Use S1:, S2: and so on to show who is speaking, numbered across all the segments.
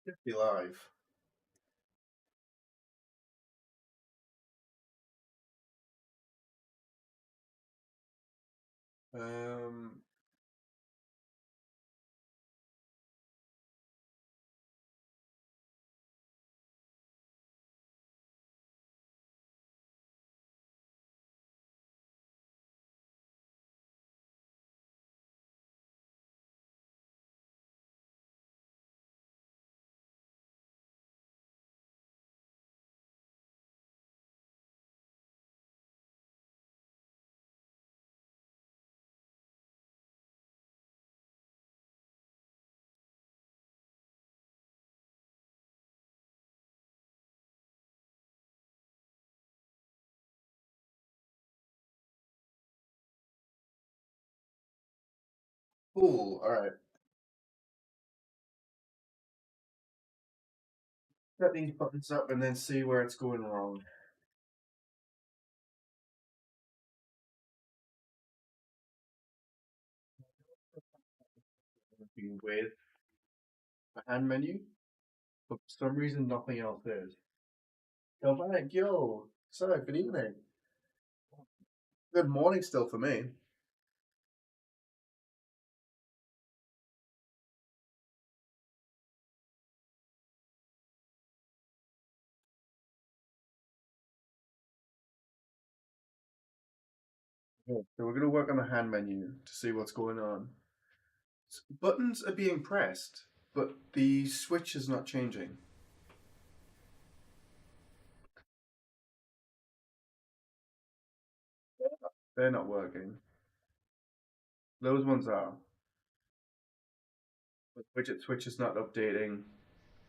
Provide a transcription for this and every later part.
S1: Should be live. Um, cool. All right. Set these buttons up and then see where it's going wrong. With the hand menu, but for some reason nothing else is. Go back, yo. Sorry, good evening. Good morning still for me. Yeah. So we're gonna work on the hand menu to see what's going on. Buttons are being pressed, but the switch is not changing. They're not working. Those ones are. But widget switch is not updating,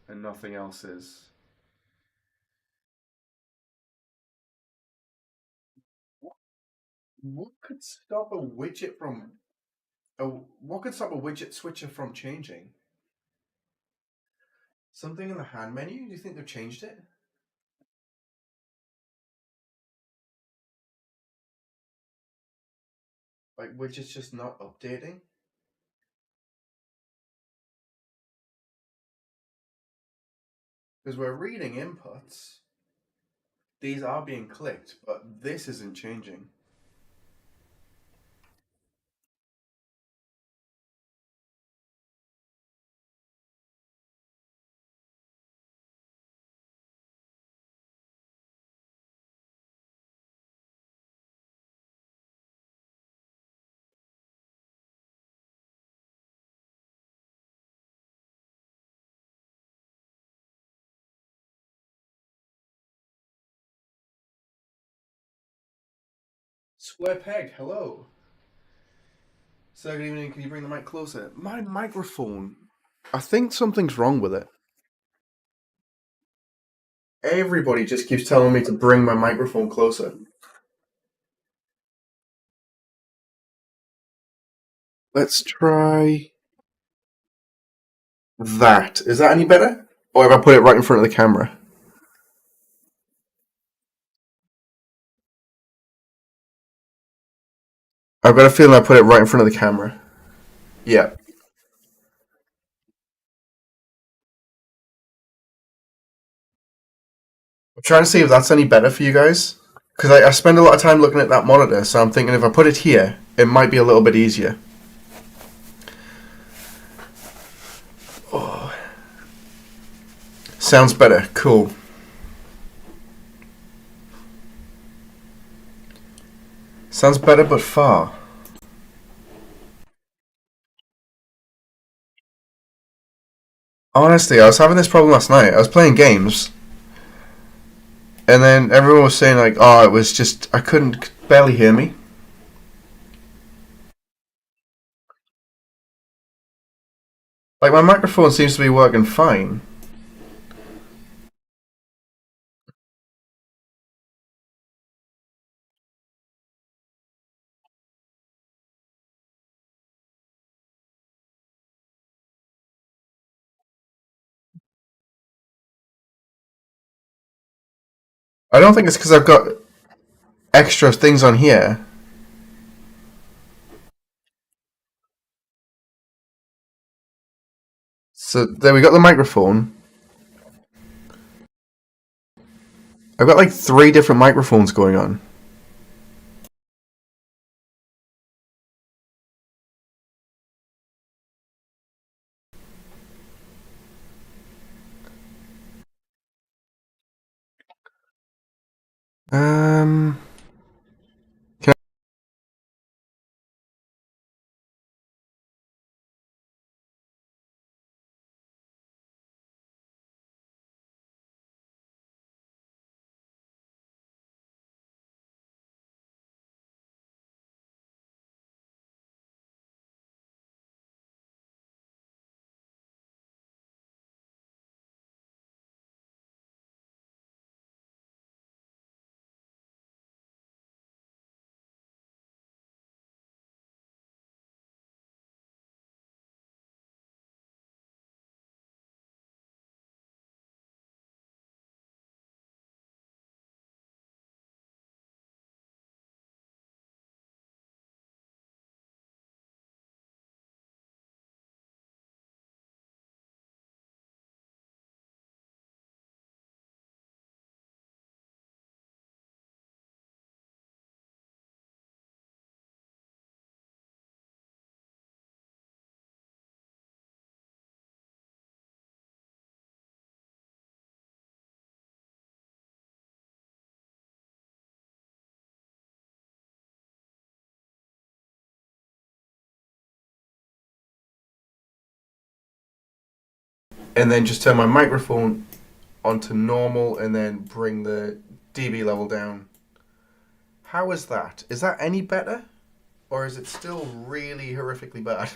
S1: and nothing else is. What could stop a widget from what could stop a widget switcher from changing? Something in the hand menu? Do you think they've changed it? Like widgets just not updating? Because we're reading inputs. These are being clicked, but this isn't changing. Square peg, hello. So good evening, can you bring the mic closer? My microphone. I think something's wrong with it. Everybody just keeps telling me to bring my microphone closer. Let's try that. Is that any better? Or if I put it right in front of the camera? I've got a feeling I put it right in front of the camera. Yeah. I'm trying to see if that's any better for you guys. Because I spend a lot of time looking at that monitor, so I'm thinking if I put it here, it might be a little bit easier. Oh. Sounds better. Cool. Sounds better, but far. Honestly, I was having this problem last night. I was playing games, and then everyone was saying, like, oh, it was just, I couldn't barely hear me. Like, my microphone seems to be working fine. I don't think it's because I've got extra things on here. So there we got the microphone. I've got like 3 different microphones going on. Um, can and then just turn my microphone onto normal and then bring the dB level down. How is that? Is that any better? Or is it still really horrifically bad?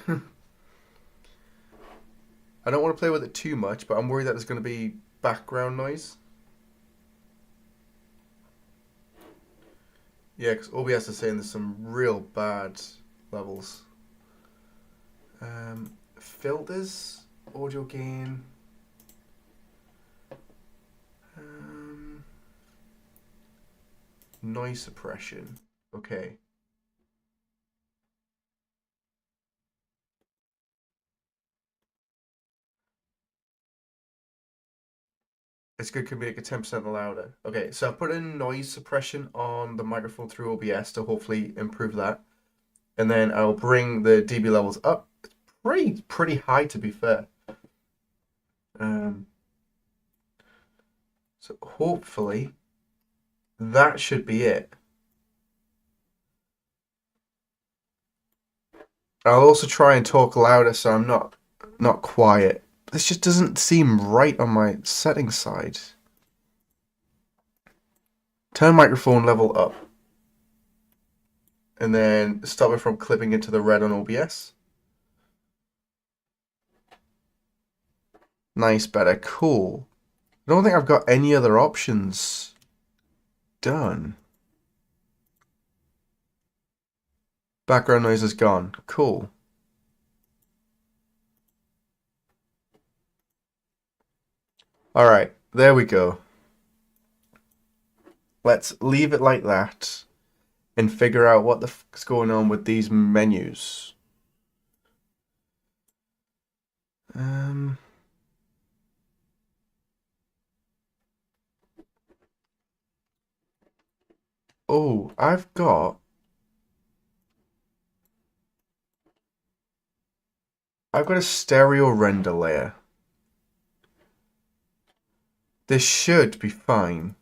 S1: I don't want to play with it too much, but I'm worried that there's going to be background noise. Yeah, because OBS is saying there's some real bad levels. Filters, audio gain. Um, Noise suppression. Okay. It's good, could make it 10% louder. Okay, so I've put in noise suppression on the microphone through OBS to hopefully improve that. And then I'll bring the dB levels up. It's pretty high, to be fair. Um, so hopefully that should be it. I'll also try and talk louder so I'm not quiet. This just doesn't seem right on my settings side. Turn microphone level up. And then stop it from clipping into the red on OBS. Nice, better, cool. I don't think I've got any other options done. Background noise is gone. Cool. Alright, there we go. Let's leave it like that and figure out what the fuck's going on with these menus. Oh, I've got a stereo render layer. This should be fine.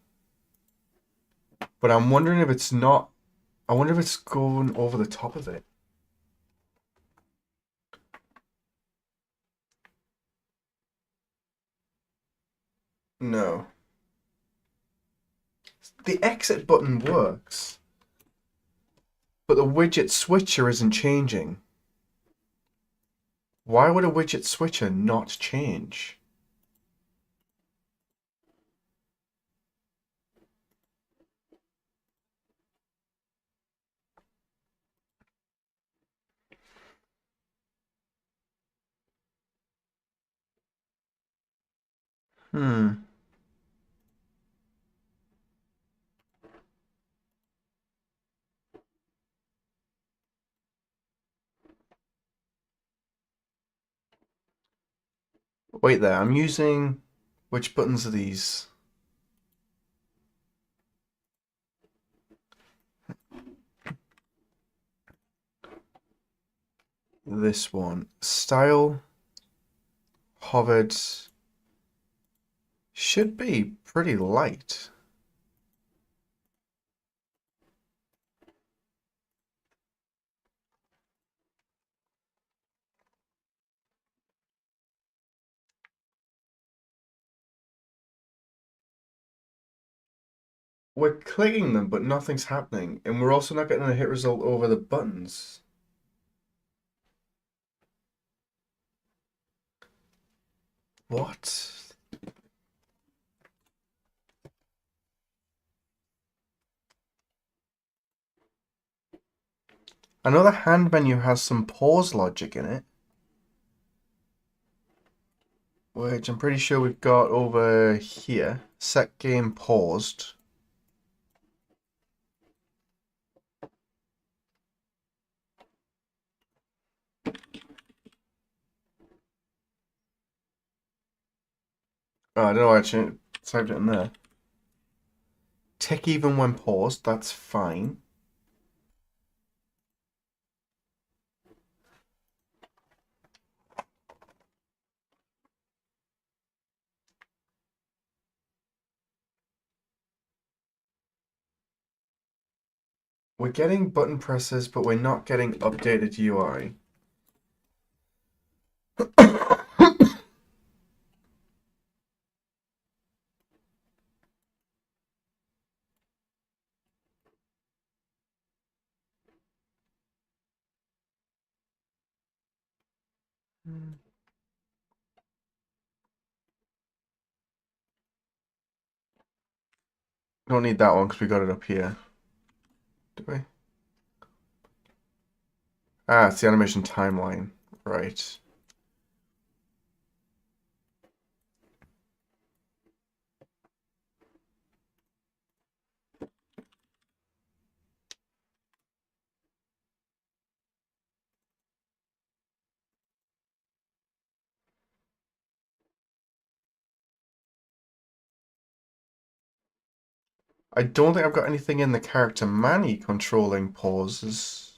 S1: But I'm wondering if it's not. I wonder if it's going over the top of it. No. The exit button works, but the widget switcher isn't changing. Why would a widget switcher not change? Hmm. Wait there, I'm using... Which buttons are these? this one. Style, hovered, should be pretty light. We're clicking them, but nothing's happening. And we're also not getting a hit result over the buttons. What? I know the hand menu has some pause logic in it, which I'm pretty sure we've got over here. Set game paused. Oh, I don't know why I typed it in there. Tick even when paused, that's fine. We're getting button presses, but we're not getting updated UI. Don't need that one because we got it up here. Do we? Ah, it's the animation timeline. Right. I don't think I've got anything in the character Manny controlling pauses.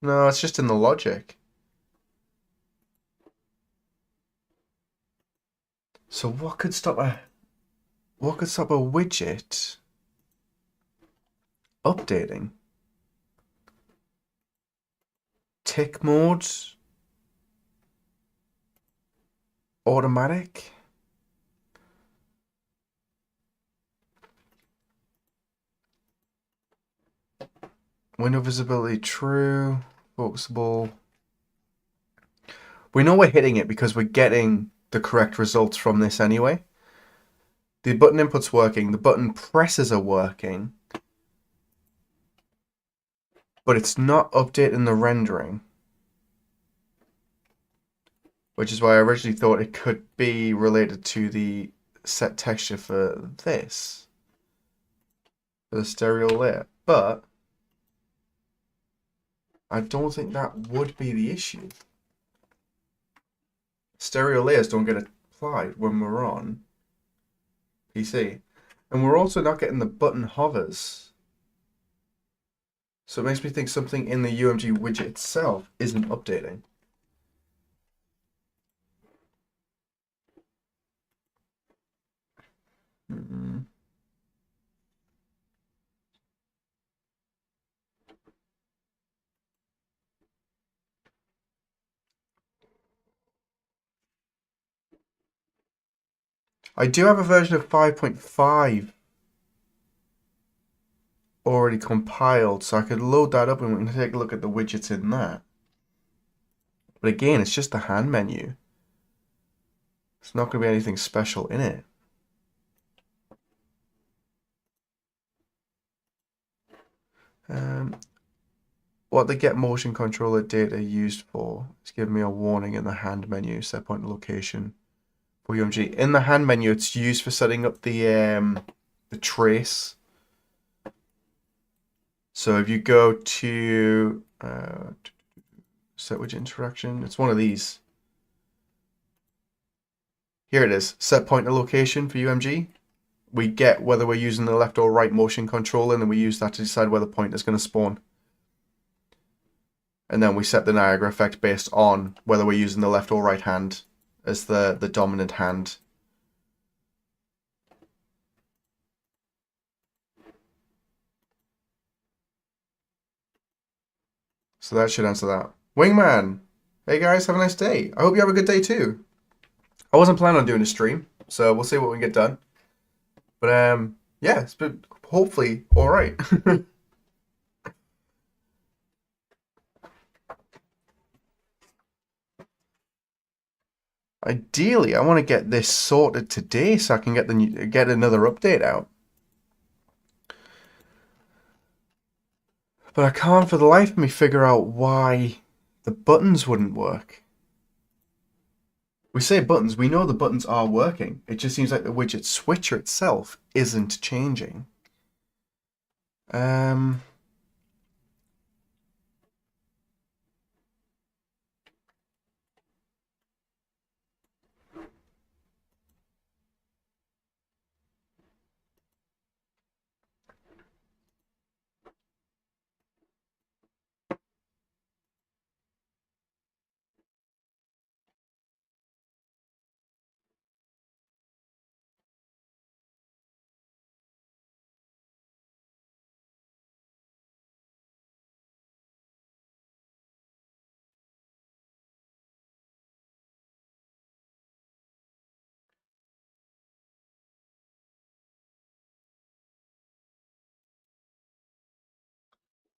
S1: No, it's just in the logic. So what could stop a widget updating? Tick mode? Automatic? Window visibility true. Focusable. We know we're hitting it because we're getting the correct results from this anyway. The button input's working. The button presses are working. But it's not updating the rendering. Which is why I originally thought it could be related to the set texture for this. For the stereo layer. But I don't think that would be the issue. Stereo layers don't get applied when we're on PC. And we're also not getting the button hovers. So it makes me think something in the UMG widget itself isn't updating. I do have a version of 5.5 already compiled, so I could load that up and we can take a look at the widgets in that. But again, it's just the hand menu. It's not going to be anything special in it. What the get motion controller data used for is giving me a warning in the hand menu, set point location for UMG. In the hand menu, it's used for setting up the trace. So if you go to set widget interaction, it's one of these. Here it is, set pointer location for UMG. We get whether we're using the left or right motion controller, and then we use that to decide where the pointer is going to spawn. And then we set the Niagara effect based on whether we're using the left or right hand as the dominant hand. So that should answer that. Wingman! Hey guys, have a nice day. I hope you have a good day too. I wasn't planning on doing a stream, so we'll see what we can get done. But yeah, it's been hopefully alright. Ideally, I want to get this sorted today so I can get another update out. But I can't for the life of me figure out why the buttons wouldn't work. We say buttons, we know the buttons are working. It just seems like the widget switcher itself isn't changing.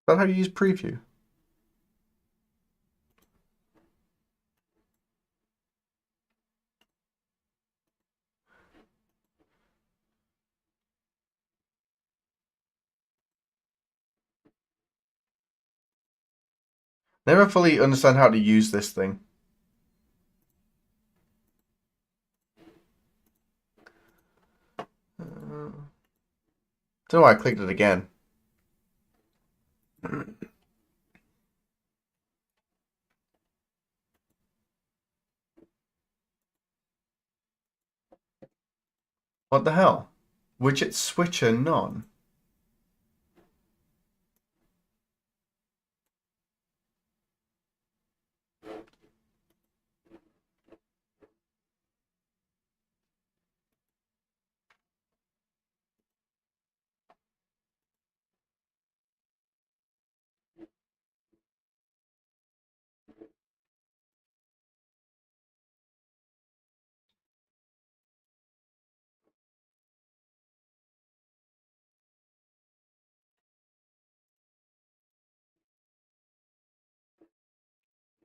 S1: Is that how you use preview? Never fully understand how to use this thing. Don't know why I clicked it again. What the hell? Widget switcher none.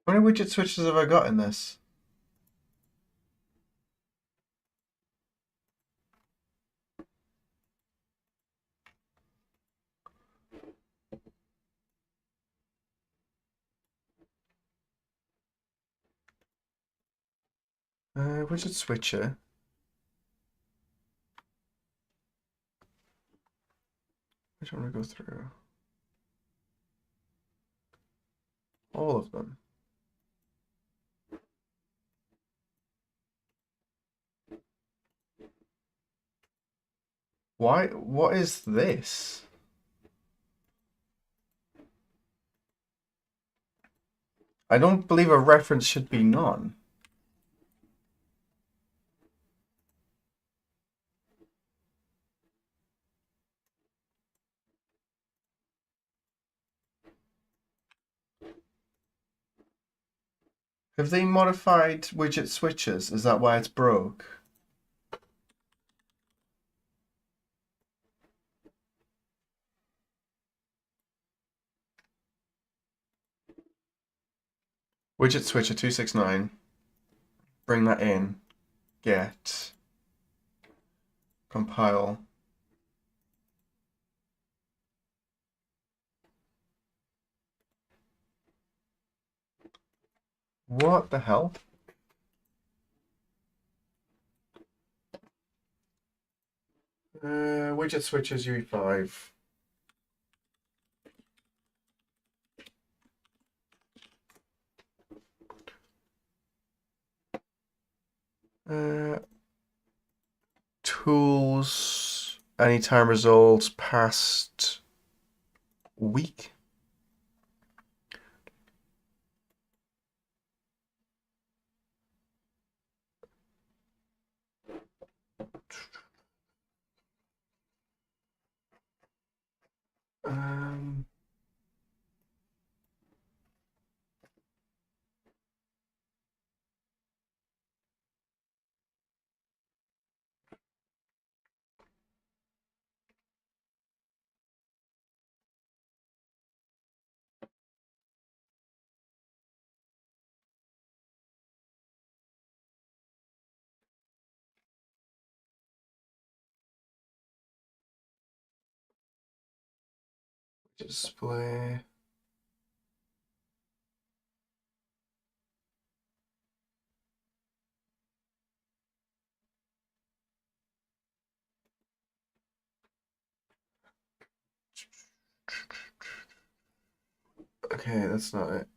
S1: How many widget switches have I got in this? Widget switcher. I don't want to go through all of them. Why? What is this? I don't believe a reference should be none. Have they modified widget switches? Is that why it's broke? Widget switcher 269. Bring that in. Get. Compile. What the hell? Widget switches UE5. Tools. Anytime results past week. Display. Okay, that's not it.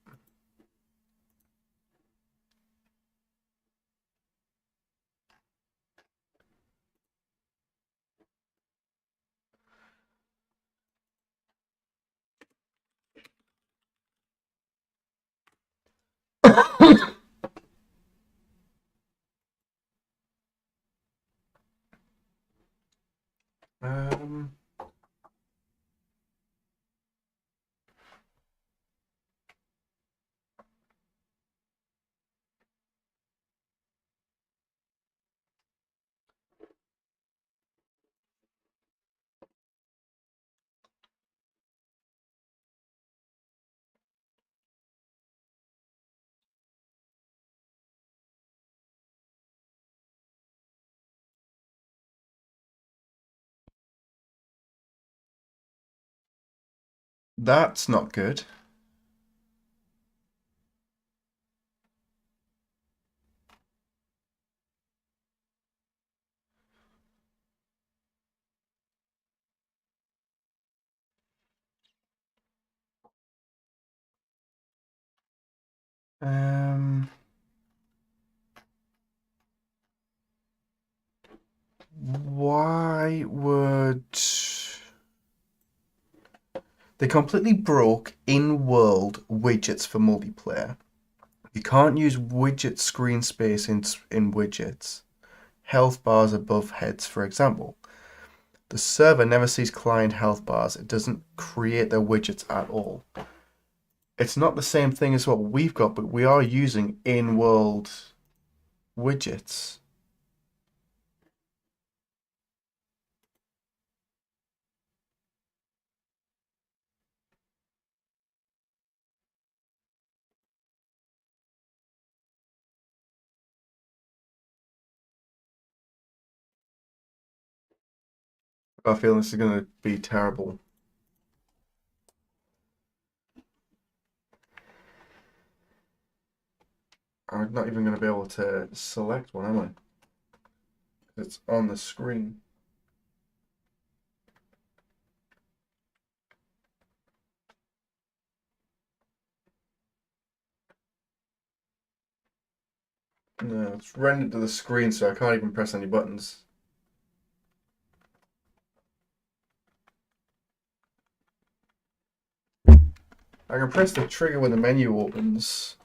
S1: Um, that's not good. Um, why would they completely broke in-world widgets for multiplayer? You can't use widget screen space in widgets. Health bars above heads, for example. The server never sees client health bars. It doesn't create their widgets at all. It's not the same thing as what we've got, but we are using in-world widgets. I feel this is going to be terrible. I'm not even going to be able to select one, am I? It's on the screen. No, it's rendered to the screen, so I can't even press any buttons. I can press the trigger when the menu opens.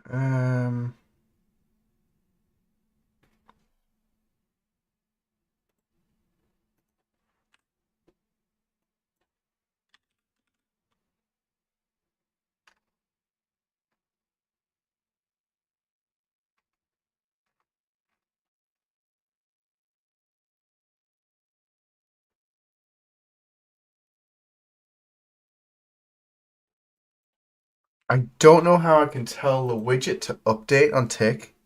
S1: Um, I don't know how I can tell the widget to update on tick.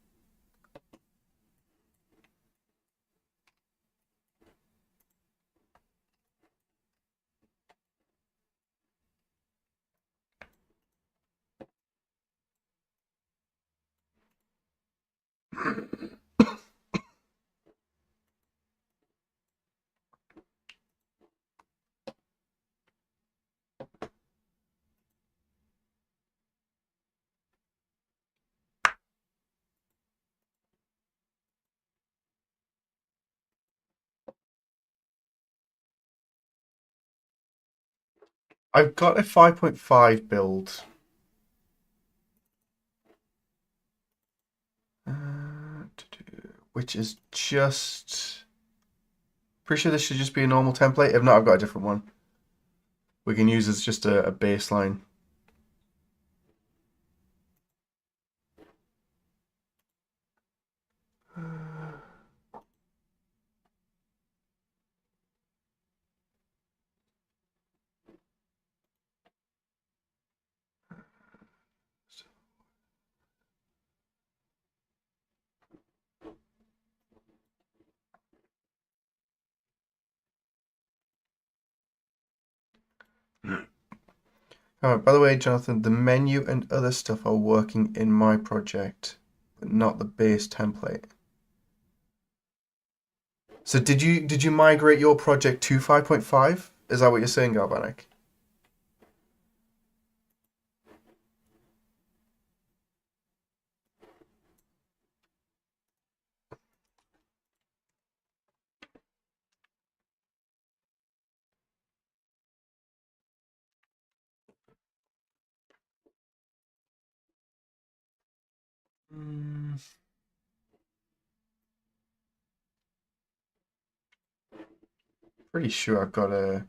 S1: I've got a 5.5 build. Which is just... Pretty sure this should just be a normal template. If not, I've got a different one. We can use as just a baseline. Oh, by the way, Jonathan, the menu and other stuff are working in my project, but not the base template. So did you migrate your project to 5.5? Is that what you're saying, Galvanic? Mm, pretty sure I've got a.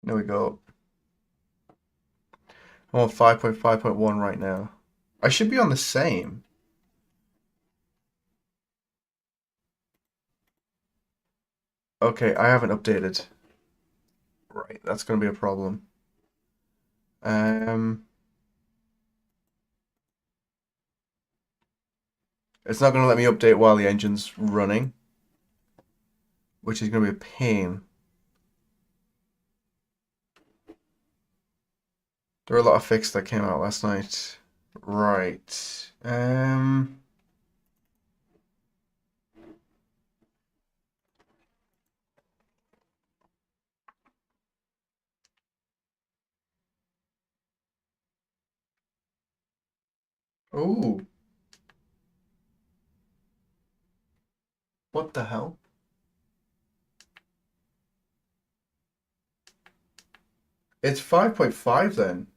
S1: There we go. I'm on 5.5.1 right now. I should be on the same. Okay, I haven't updated. Right, that's going to be a problem. Um, it's not going to let me update while the engine's running, which is going to be a pain. There are a lot of fixes that came out last night. Right. Oh, what the hell? It's 5.5 then.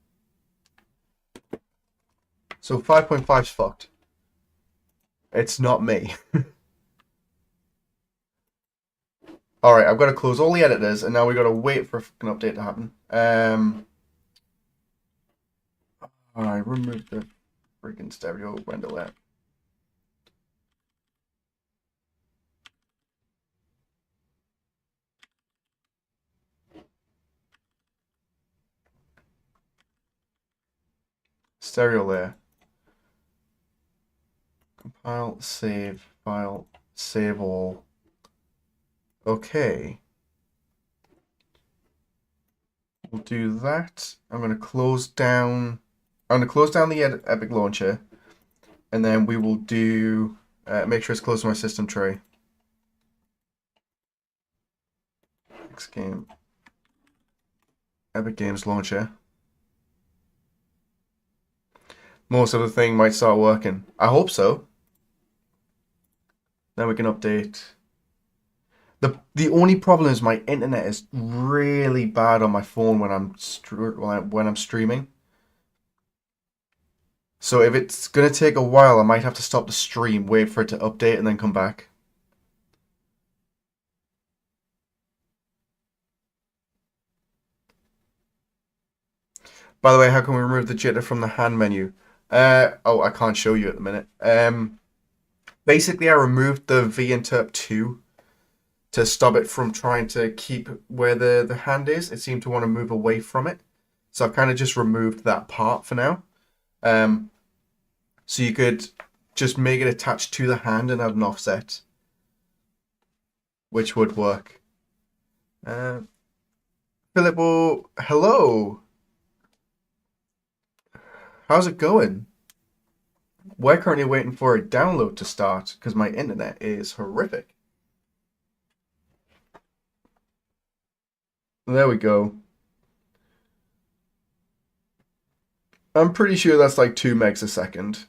S1: So 5.5's fucked. It's not me. Alright, I've got to close all the editors, and now we got to wait for an update to happen. I removed the freaking stereo window there. Stereo layer. Compile, save, file, save all. Okay. We'll do that. I'm going to close down. I'm going to close down the Epic Launcher, and then we will do. Make sure it's close to my system tray. Next game. Epic Games Launcher. Most of the thing might start working. I hope so. Then we can update. The only problem is my internet is really bad on my phone when I'm streaming. So if it's gonna take a while, I might have to stop the stream, wait for it to update, and then come back. By the way, how can we remove the jitter from the hand menu? Oh, I can't show you at the minute. Basically, I removed the VInterp 2 to stop it from trying to keep where the hand is. It seemed to want to move away from it. So I've kind of just removed that part for now. So you could just make it attached to the hand and add an offset, which would work. Philippo, hello. How's it going? We're currently waiting for a download to start because my internet is horrific. There we go. I'm pretty sure that's like 2 megs a second.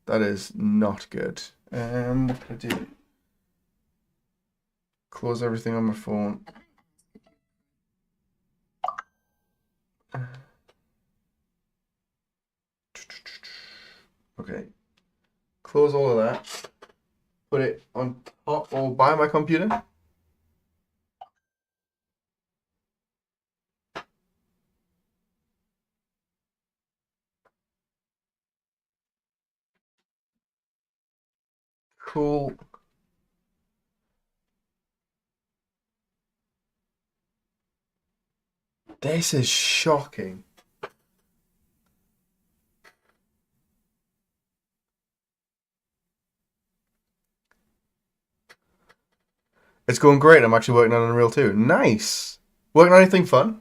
S1: That is not good. What can I do? Close everything on my phone. Okay. Close all of that. Put it on top or by my computer. Cool. This is shocking. It's going great. I'm actually working on Unreal 2. Nice. Working on anything fun?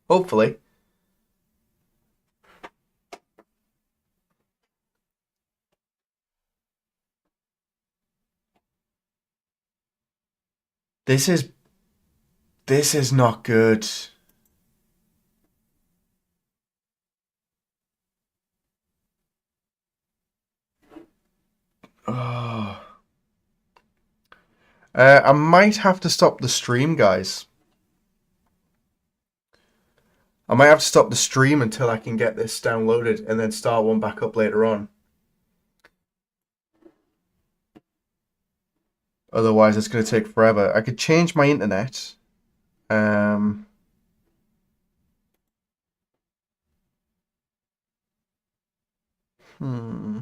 S1: Hopefully. This is not good. Oh. I might have to stop the stream, guys. I might have to stop the stream until I can get this downloaded and then start one back up later on. Otherwise, it's going to take forever. I could change my internet. Um, hmm.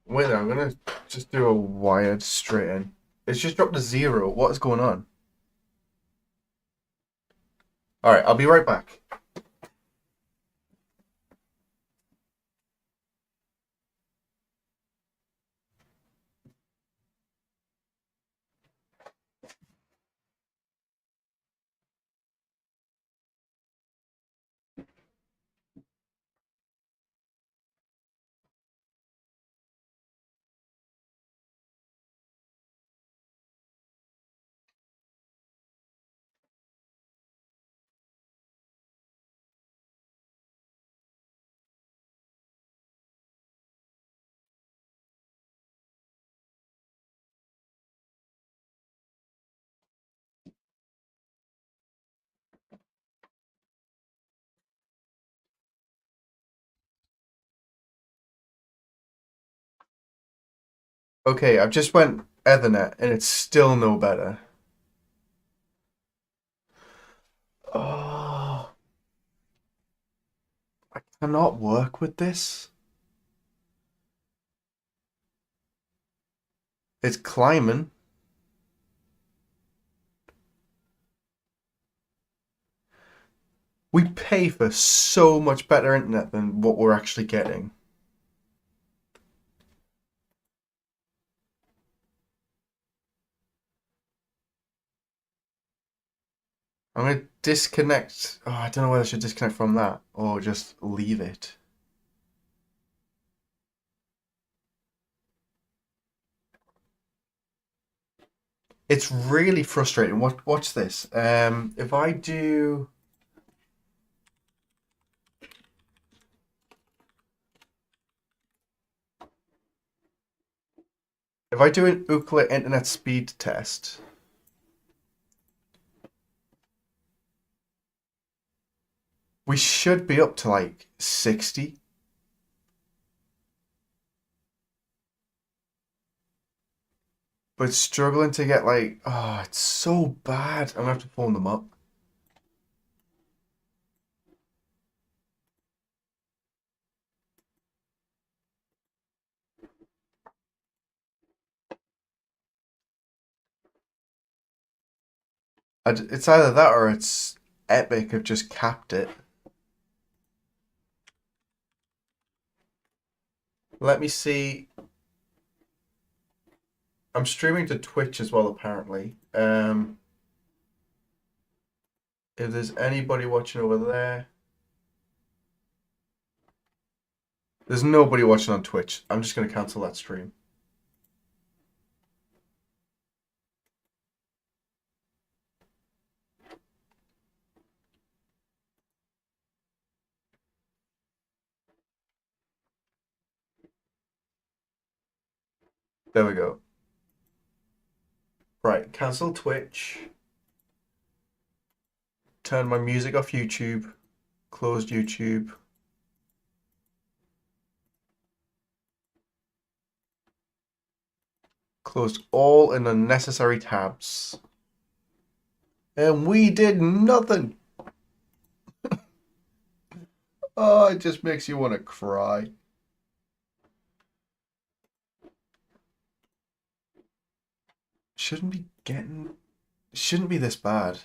S1: Wait there, I'm going to just do a wired straight in. It's just dropped to 0. What is going on? Alright, I'll be right back. Okay, I've just went Ethernet and it's still no better. Oh, I cannot work with this. It's climbing. We pay for so much better internet than what we're actually getting. I'm going to disconnect. Oh, I don't know whether I should disconnect from that or just leave it. It's really frustrating. Watch this. If I do. If I do an Ookla internet speed test, we should be up to like 60. But struggling to get like, oh, it's so bad. I'm gonna have to phone them up. It's either that or it's Epic have just capped it. Let me see. I'm streaming to Twitch as well, apparently. If there's anybody watching over there, there's nobody watching on Twitch. I'm just gonna cancel that stream. There we go. Right, cancel Twitch. Turn my music off YouTube. Closed YouTube. Closed all in unnecessary tabs. And we did nothing. Oh, it just makes you want to cry. Shouldn't be getting It shouldn't be this bad.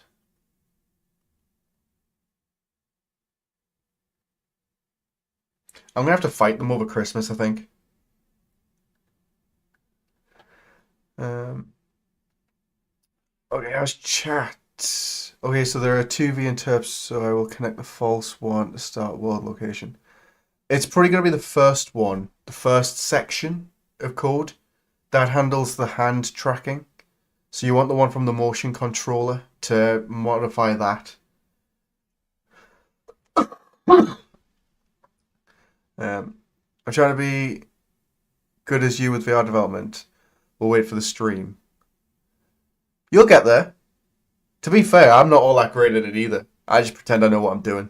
S1: I'm gonna have to fight them over Christmas, I think. Um, okay, how's chat? Okay, so there are two VInterps, so I will connect the false one to start world location. It's probably gonna be the first one, the first section of code that handles the hand tracking. So you want the one from the motion controller to modify that. I'm trying to be good as you with VR development. We'll wait for the stream. You'll get there. To be fair, I'm not all that great at it either. I just pretend I know what I'm doing.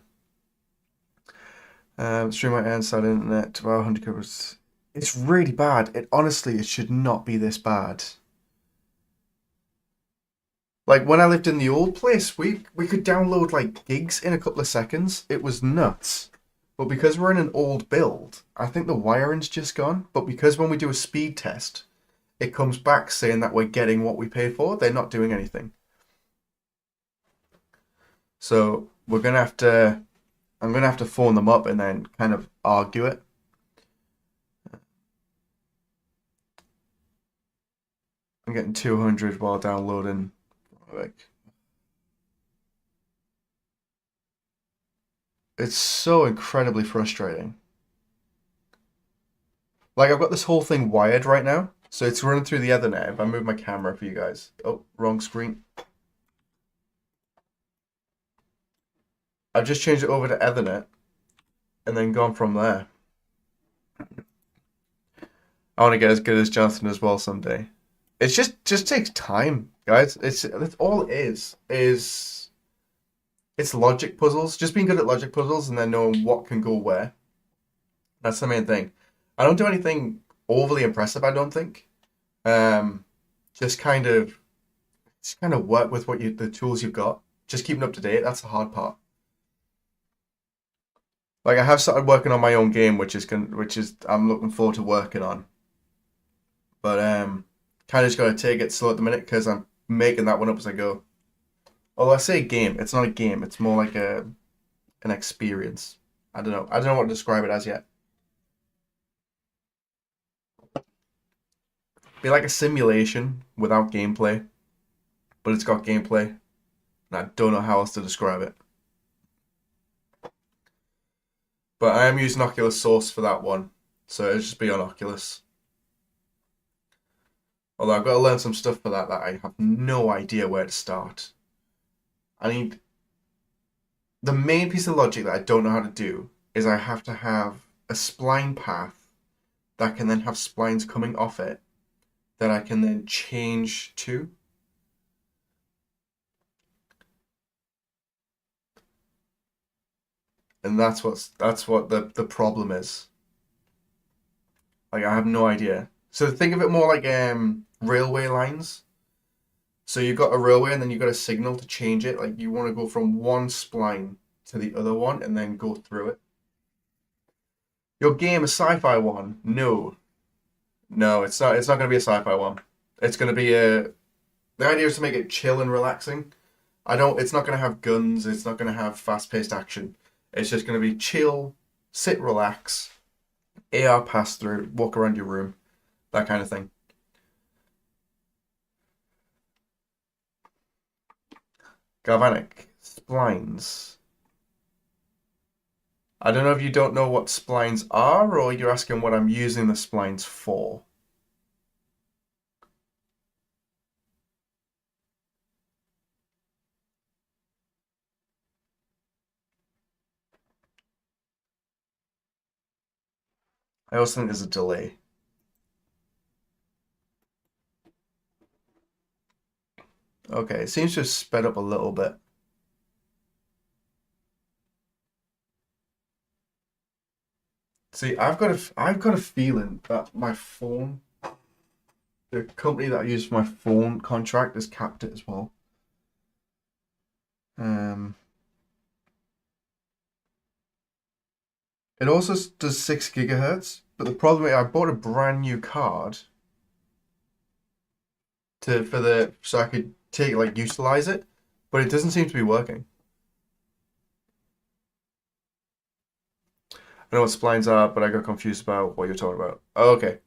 S1: Stream my inside internet to our 100 covers. It's really bad. It should not be this bad. Like when I lived in the old place, we could download like gigs in a couple of seconds. It was nuts. But because we're in an old build, I think the wiring's just gone. But because when we do a speed test, it comes back saying that we're getting what we paid for, they're not doing anything. So we're gonna have to I'm gonna have to phone them up and then kind of argue it. I'm getting 200 while downloading. Like, it's so incredibly frustrating. Like I've got this whole thing wired right now, so it's running through the Ethernet. If I move my camera for you guys, oh, wrong screen. I've just changed it over to Ethernet, and then gone from there. I want to get as good as Jonathan as well someday. It's just takes time, guys. That's all it is it's logic puzzles. Just being good at logic puzzles and then knowing what can go where. That's the main thing. I don't do anything overly impressive, I don't think. Um, just kind of work with the tools you've got. Just keeping up to date. That's the hard part. Like I have started working on my own game, which is I'm looking forward to working on. But kind of just gotta take it slow at the minute because I'm making that one up as I go. Although I say game, it's not a game. It's more like an experience. I don't know. I don't know what to describe it as yet. Be like a simulation without gameplay, but it's got gameplay, and I don't know how else to describe it. But I am using Oculus Source for that one, so it'll just be on Oculus. Although I've got to learn some stuff for that I have no idea where to start. I need the main piece of logic that I don't know how to do is I have to have a spline path that can then have splines coming off it that I can then change to. And that's what the problem is. Like I have no idea. So think of it more like railway lines. So you've got a railway and then you've got a signal to change it. Like you want to go from one spline to the other one and then go through it. Your game, a sci-fi one? No. No, it's not. It's not going to be a sci-fi one. It's going to be a. The idea is to make it chill and relaxing. I don't. It's not going to have guns. It's not going to have fast-paced action. It's just going to be chill, sit, relax, AR pass through, walk around your room, that kind of thing. Galvanic splines. I don't know if you don't know what splines are, or you're asking what I'm using the splines for. I also think there's a delay. Okay, it seems to have sped up a little bit. See, I've got a feeling that my phone, the company that I use for my phone contract, has capped it as well. Um, it also does 6 GHz, but the problem is I bought a brand new card to for the so I could
S2: utilize it, but it doesn't seem to be working. I know what splines are, but I got confused about what you're talking about. Oh, okay,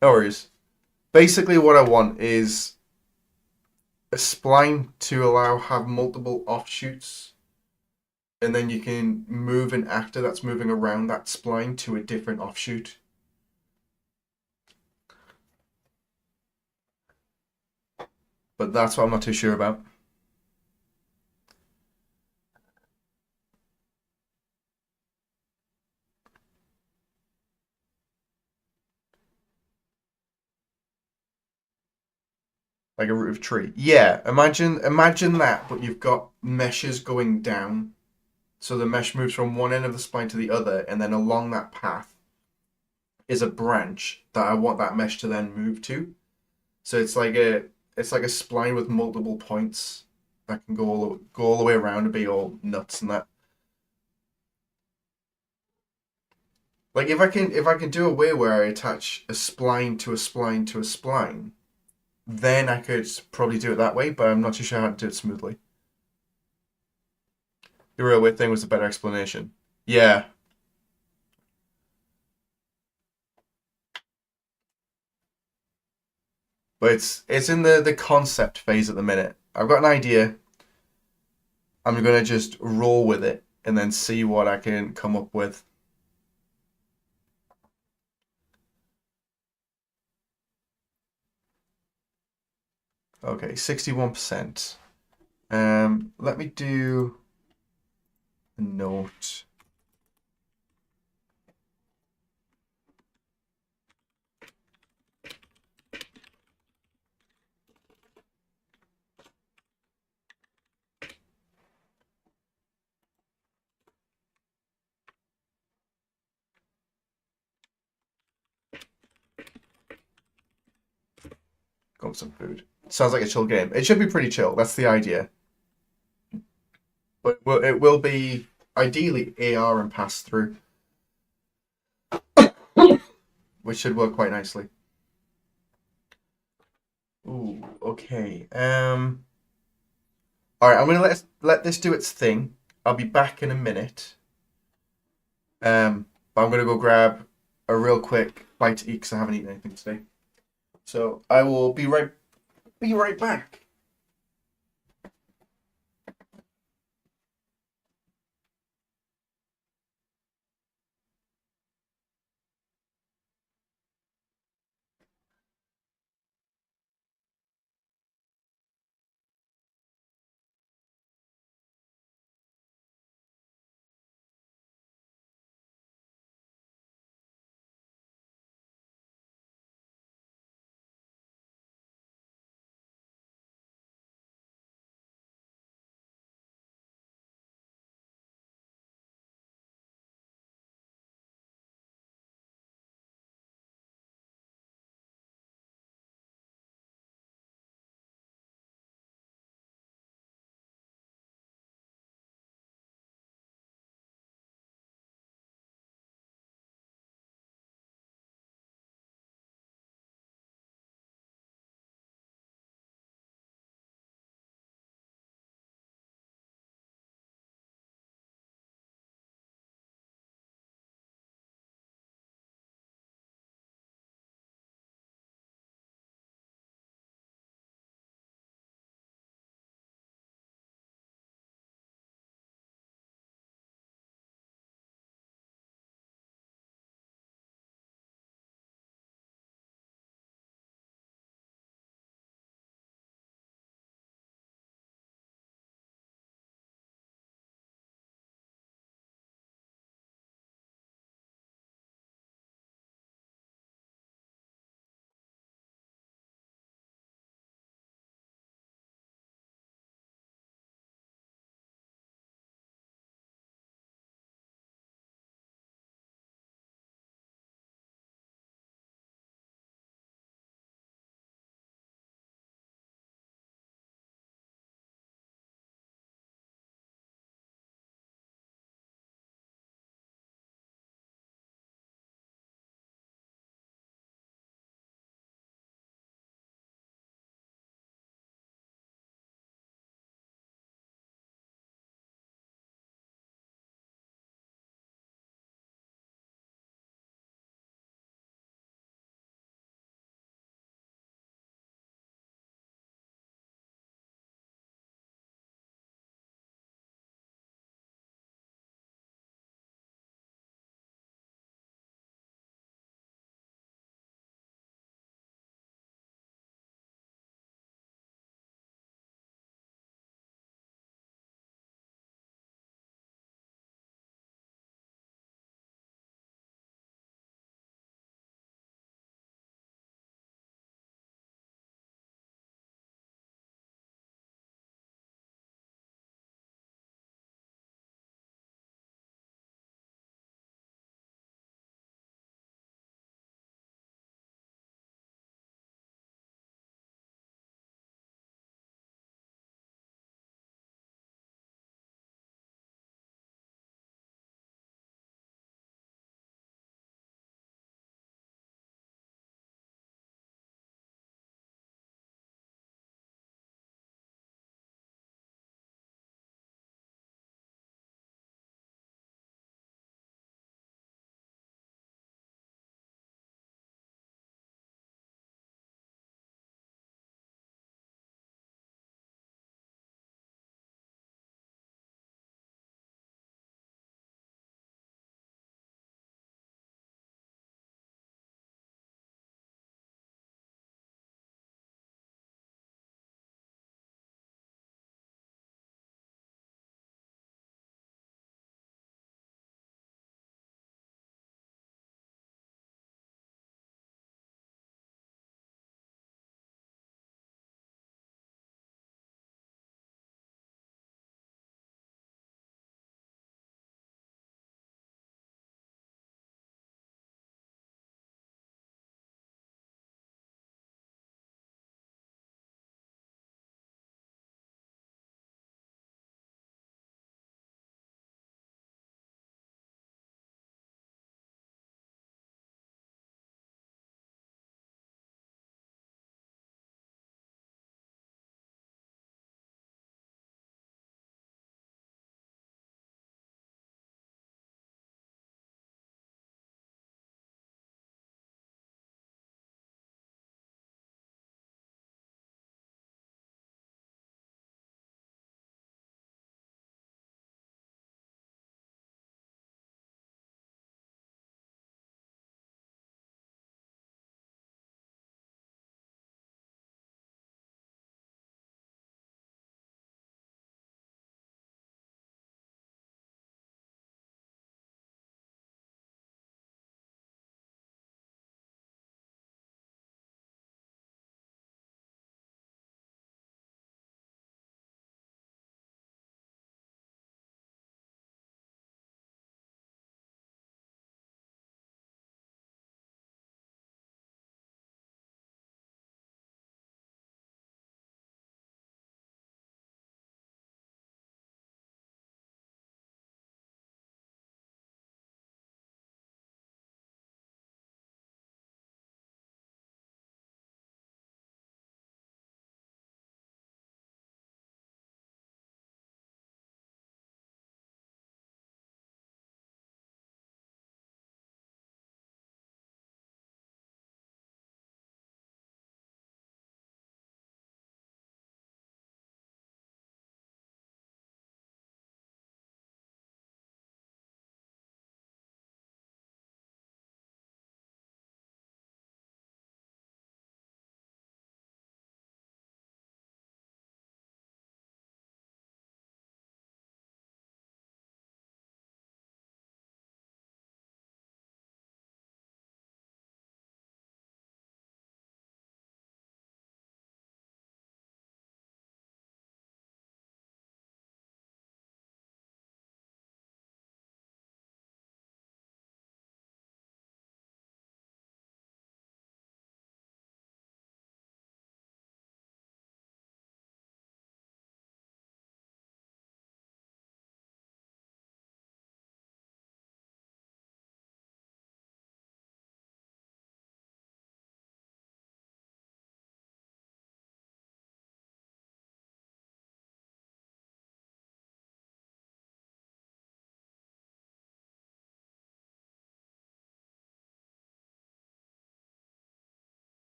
S2: no worries. Basically, what I want is a spline to have multiple offshoots, and then you can move an actor that's moving around that spline to a different offshoot. But that's what I'm not too sure about. Like a root of tree. Yeah, imagine that, but you've got meshes going down. So the mesh moves from one end of the spine to the other, and then along that path is a branch that I want that mesh to then move to. So it's like a spline with multiple points that can go all the way around and be all nuts and that. Like if I can do a way where I attach a spline to a spline to a spline, then I could probably do it that way, but I'm not too sure how to do it smoothly. The railway thing was a better explanation. Yeah, but it's in the concept phase at the minute. I've got an idea. I'm gonna just roll with it and then see what I can come up with. Okay, 61%. Let me do a note. Go with some food. Sounds like a chill game. It should be pretty chill. That's the idea. But it will be ideally AR and pass through, which should work quite nicely. Ooh, okay. All right. I'm gonna let this do its thing. I'll be back in a minute. But I'm gonna go grab a real quick bite to eat because I haven't eaten anything today. So I will be right back.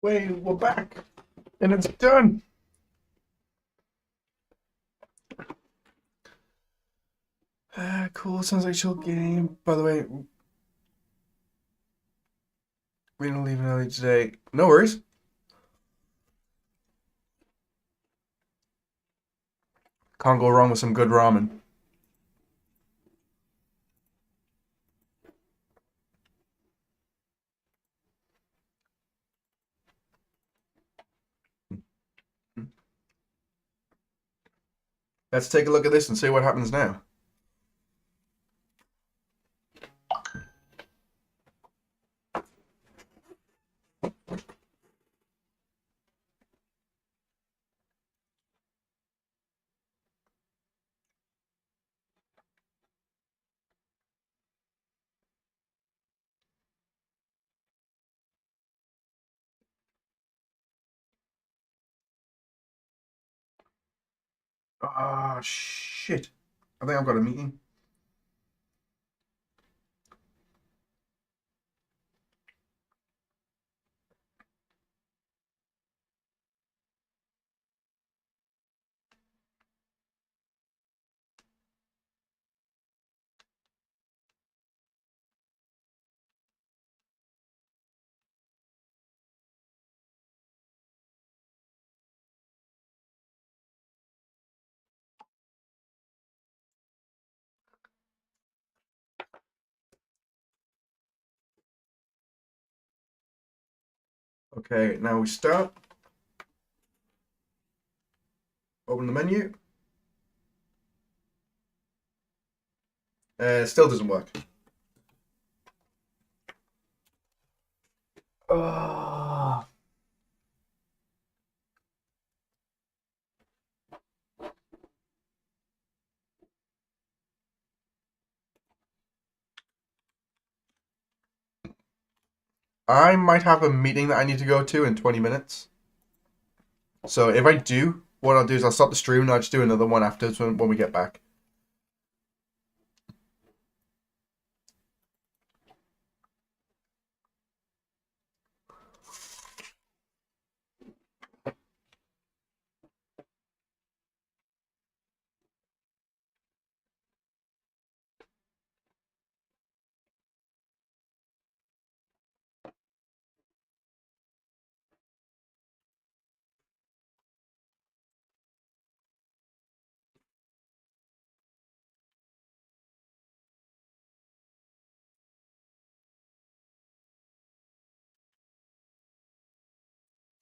S2: Wait, we're back. And it's done. Cool. Sounds like a chill game. By the way, we didn't leave early today. No worries. Can't go wrong with some good ramen. Let's take a look at this and see what happens now. Ah, shit. I think I've got a meeting. Okay, now we start. Open the menu. Still doesn't work. Oh. I might have a meeting that I need to go to in 20 minutes. So if I do, what I'll do is I'll stop the stream and I'll just do another one afterwards when we get back.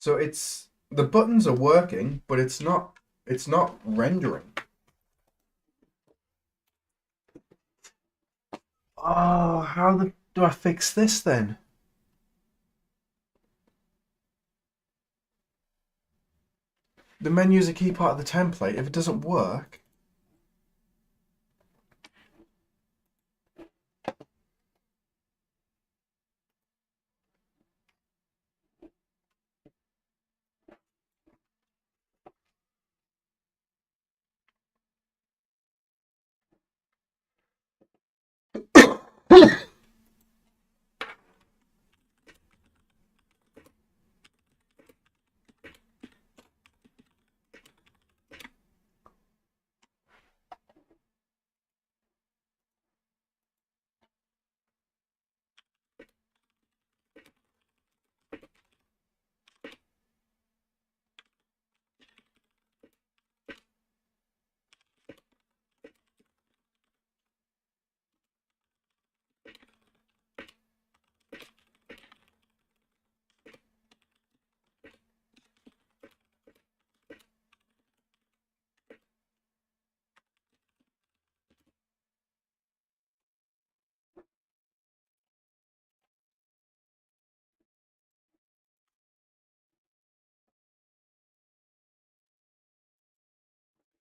S2: So it's the buttons are working, but it's not rendering. Oh, do I fix this then? The menu is a key part of the template. If it doesn't work,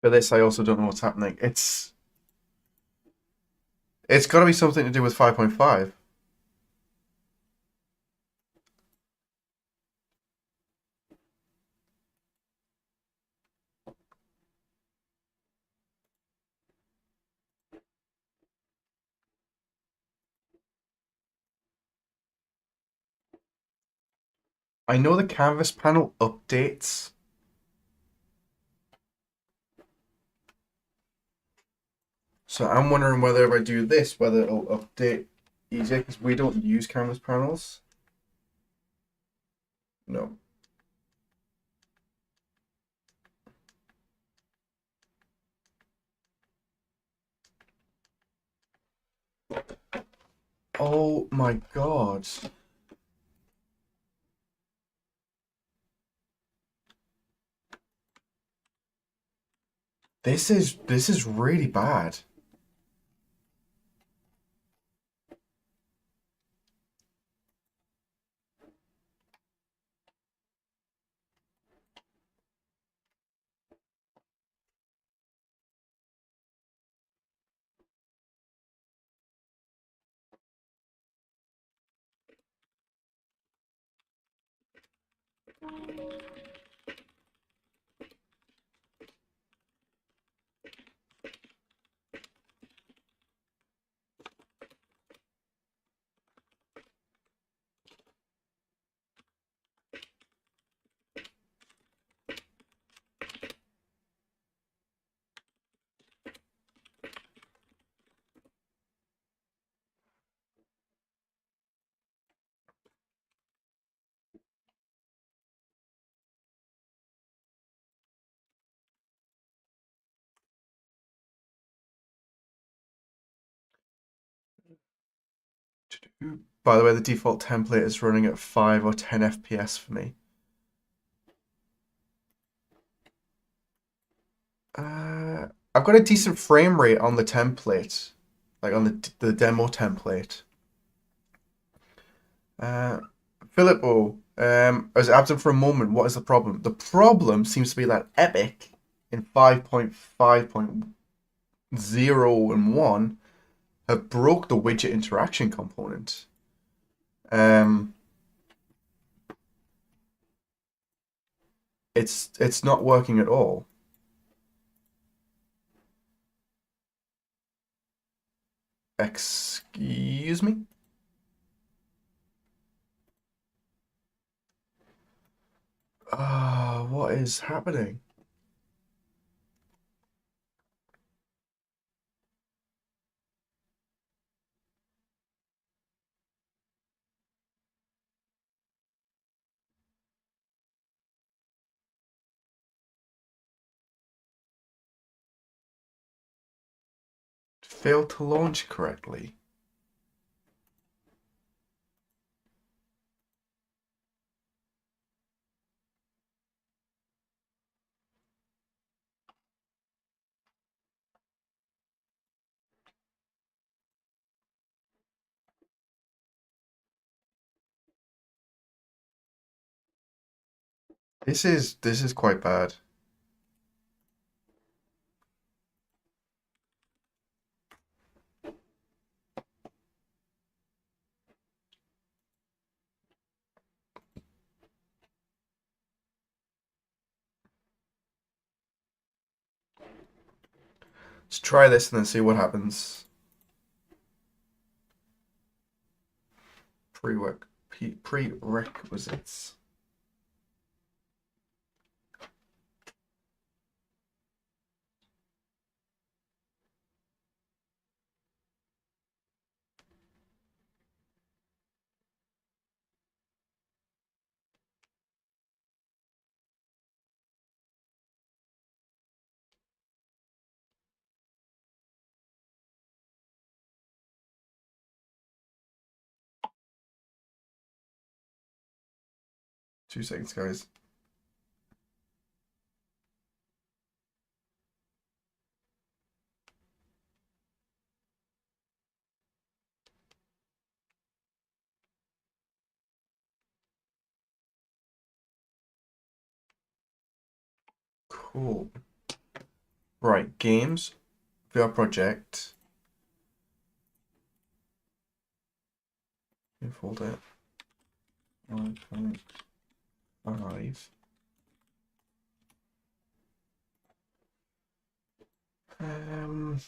S2: for this I also don't know what's happening. It's got to be something to do with 5.5. I know the canvas panel updates. So I'm wondering whether if I do this, whether it'll update easier, because we don't use canvas panels. No. Oh my god. This is really bad. By the way, the default template is running at 5 or 10 FPS for me. I've got a decent frame rate on the template, like on the demo template. Uh, Philippo, I was absent for a moment. What is the problem? The problem seems to be that Epic in 5.5.0 and 1 have broke the widget interaction component. Um, it's not working at all. Excuse me? What is happening? Failed to launch correctly. This is quite bad. Let's try this and then see what happens. Prerequisites. Two seconds, guys. Cool. Right, games, VR project. New folder. 1.5. Um,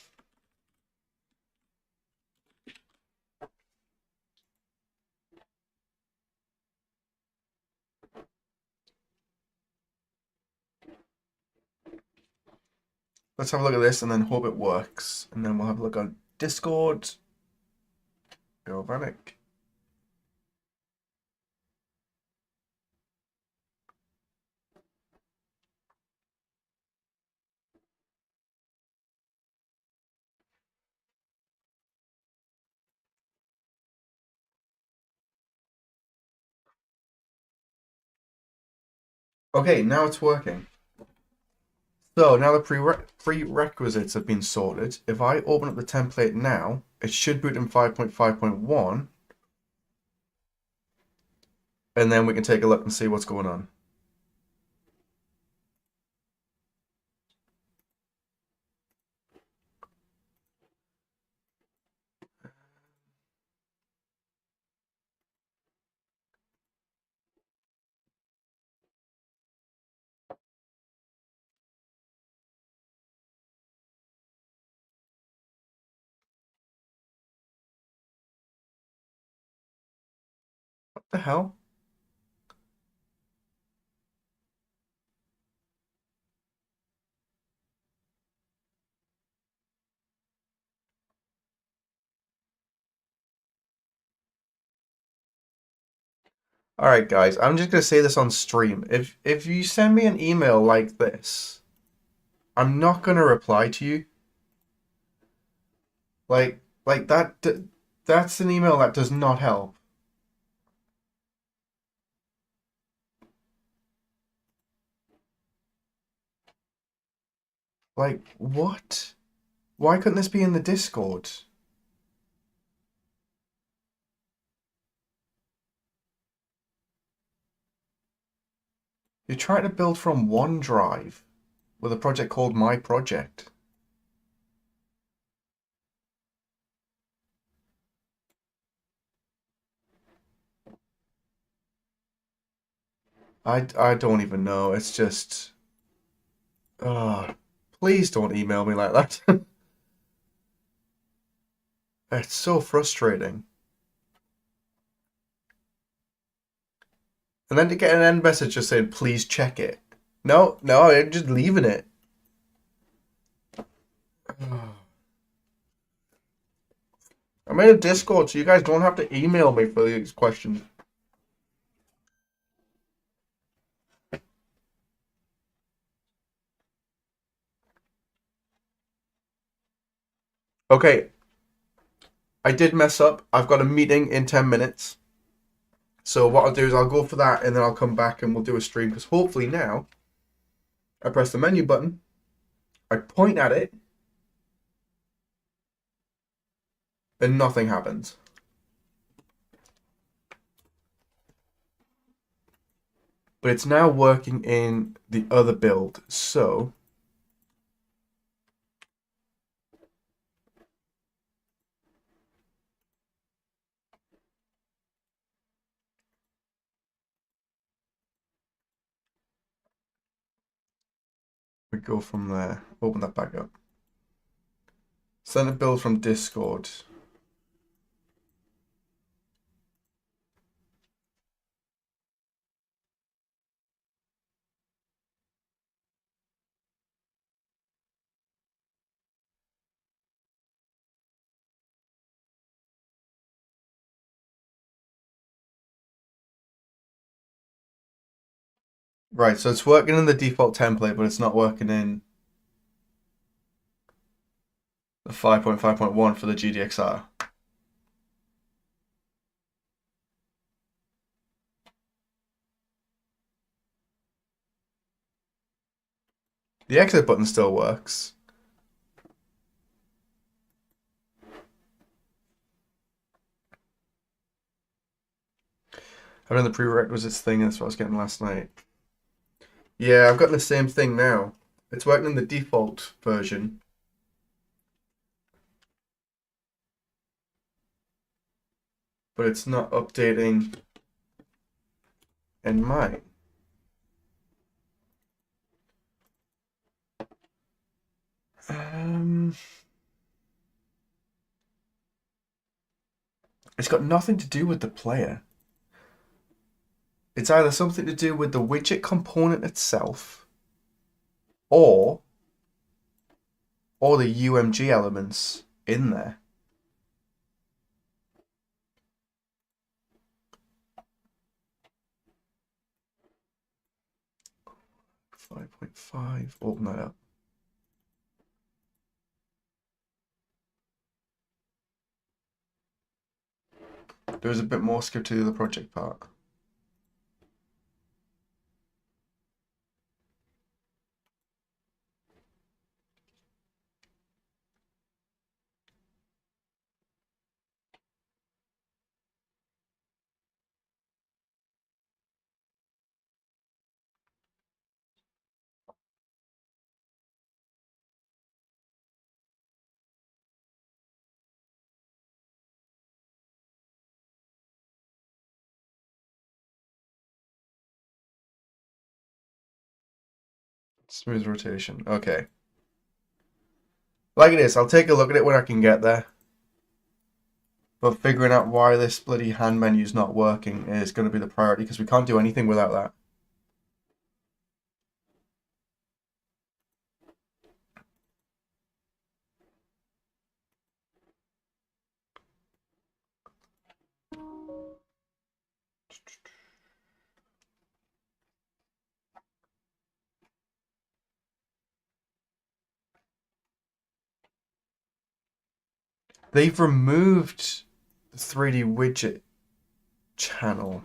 S2: let's have a look at this and then hope it works. And then we'll have a look on Discord. Galvanic. Okay, now it's working. So now the prerequisites have been sorted. If I open up the template now, it should boot in 5.5.1, and then we can take a look and see what's going on. What the hell? All right, guys, I'm just gonna say this on stream. If you send me an email like this, I'm not gonna reply to you. Like that. That's an email that does not help. Like what? Why couldn't this be in the Discord? You're trying to build from OneDrive with a project called My Project. I don't even know. It's just, please don't email me like that. It's so frustrating. And then to get an end message just saying, please check it. No, no, I'm just leaving it. I'm in a Discord, so you guys don't have to email me for these questions. Okay, I did mess up. I've got a meeting in 10 minutes. So what I'll do is I'll go for that and then I'll come back and we'll do a stream because hopefully now I press the menu button, I point at it, and nothing happens. But it's now working in the other build, so we go from there. Open that back up. Send a build from Discord. Right, so it's working in the default template, but it's not working in the 5.5.1 for the GDXR. The exit button still works. I've done the prerequisites thing, that's what I was getting last night. Yeah, I've got the same thing now. It's working in the default version. But it's not updating in mine. It's got nothing to do with the player. It's either something to do with the widget component itself, or all the UMG elements in there. .5, open that up. There was a bit more skip to the project part. Smooth rotation. Okay. Like it is, I'll take a look at it when I can get there. But figuring out why this bloody hand menu is not working is going to be the priority because we can't do anything without that. They've removed the 3D widget channel.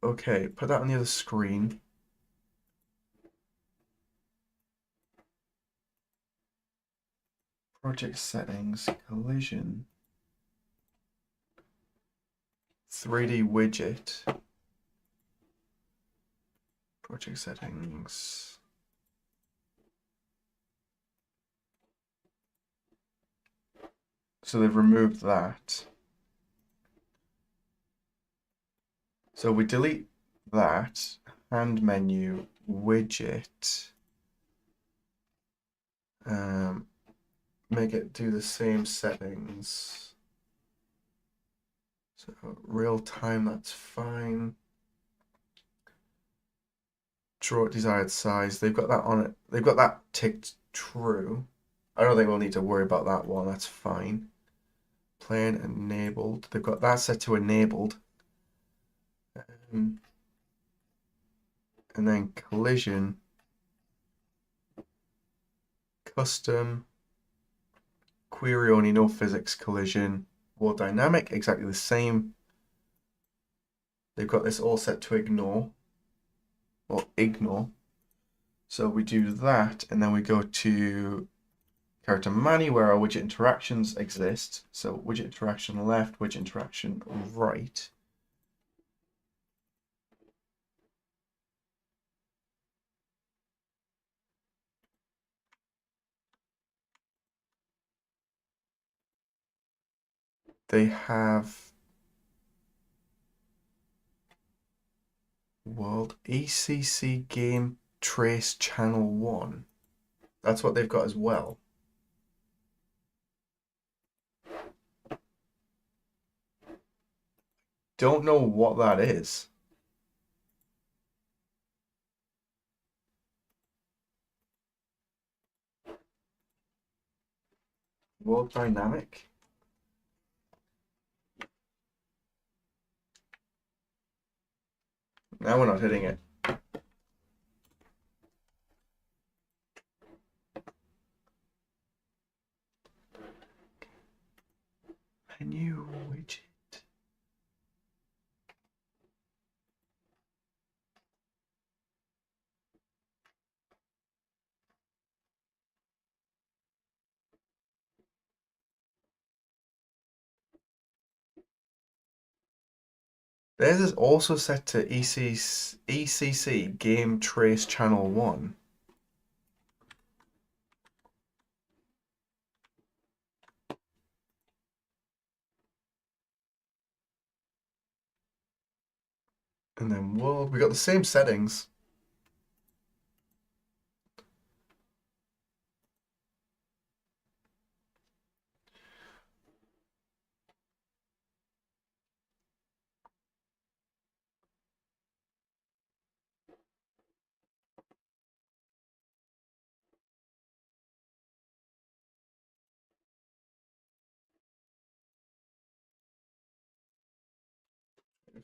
S2: Okay, put that on the other screen. Project settings, collision, 3D widget, project settings. So they've removed that. So we delete that, hand menu, widget, make it do the same settings. So real time, that's fine. Draw desired size. They've got that on it. They've got that ticked true. I don't think we'll need to worry about that one. That's fine. Plane enabled. They've got that set to enabled. And then collision. Custom. Query only, no physics collision. World dynamic, exactly the same. They've got this all set to ignore. Or ignore. So we do that, and then we go to character menu where our widget interactions exist. So widget interaction left, widget interaction right. They have World ECC Game Trace Channel 1. That's what they've got as well. Don't know what that is. World Dynamic? Now we're not hitting it. Menu widget. Theirs is also set to ECC Game Trace Channel 1. And then world, we got the same settings.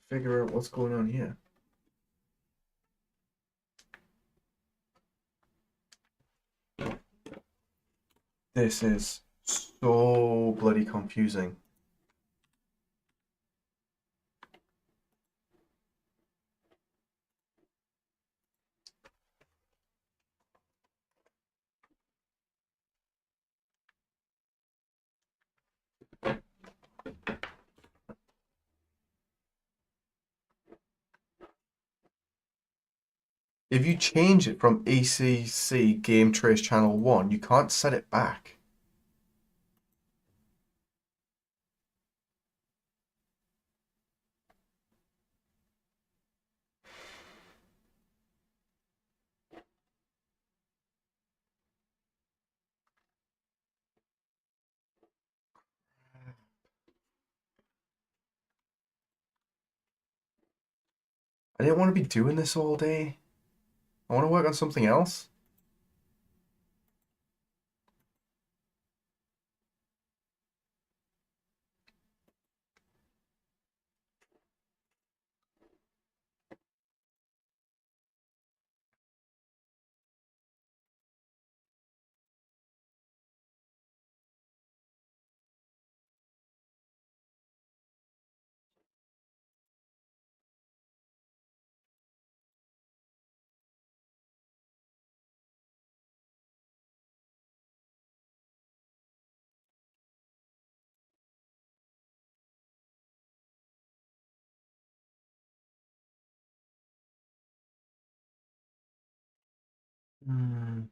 S2: figure out what's going on here. This is so bloody confusing. If you change it from ECC Game Trace Channel 1, you can't set it back. I didn't want to be doing this all day. I want to work on something else. Hmm.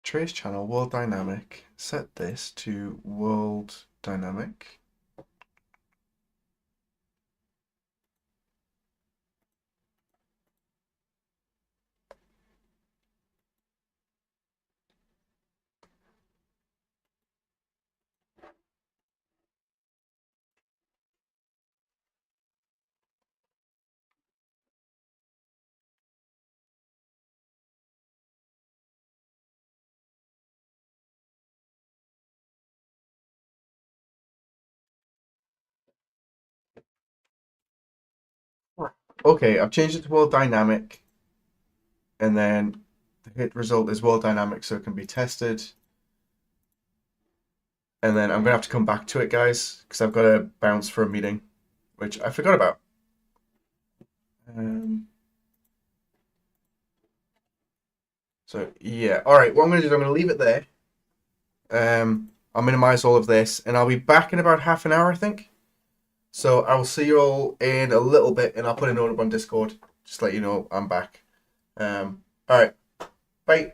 S2: Trace channel, world dynamic. Set this to world dynamic. Okay, I've changed it to world dynamic, and then the hit result is world dynamic, so it can be tested. And then I'm gonna have to come back to it, guys, because I've got to bounce for a meeting, which I forgot about. So yeah, all right. What I'm gonna do is I'm gonna leave it there. I'll minimize all of this, and I'll be back in about half an hour, I think. So I will see you all in a little bit, and I'll put a note up on Discord, just to let you know I'm back. All right, bye.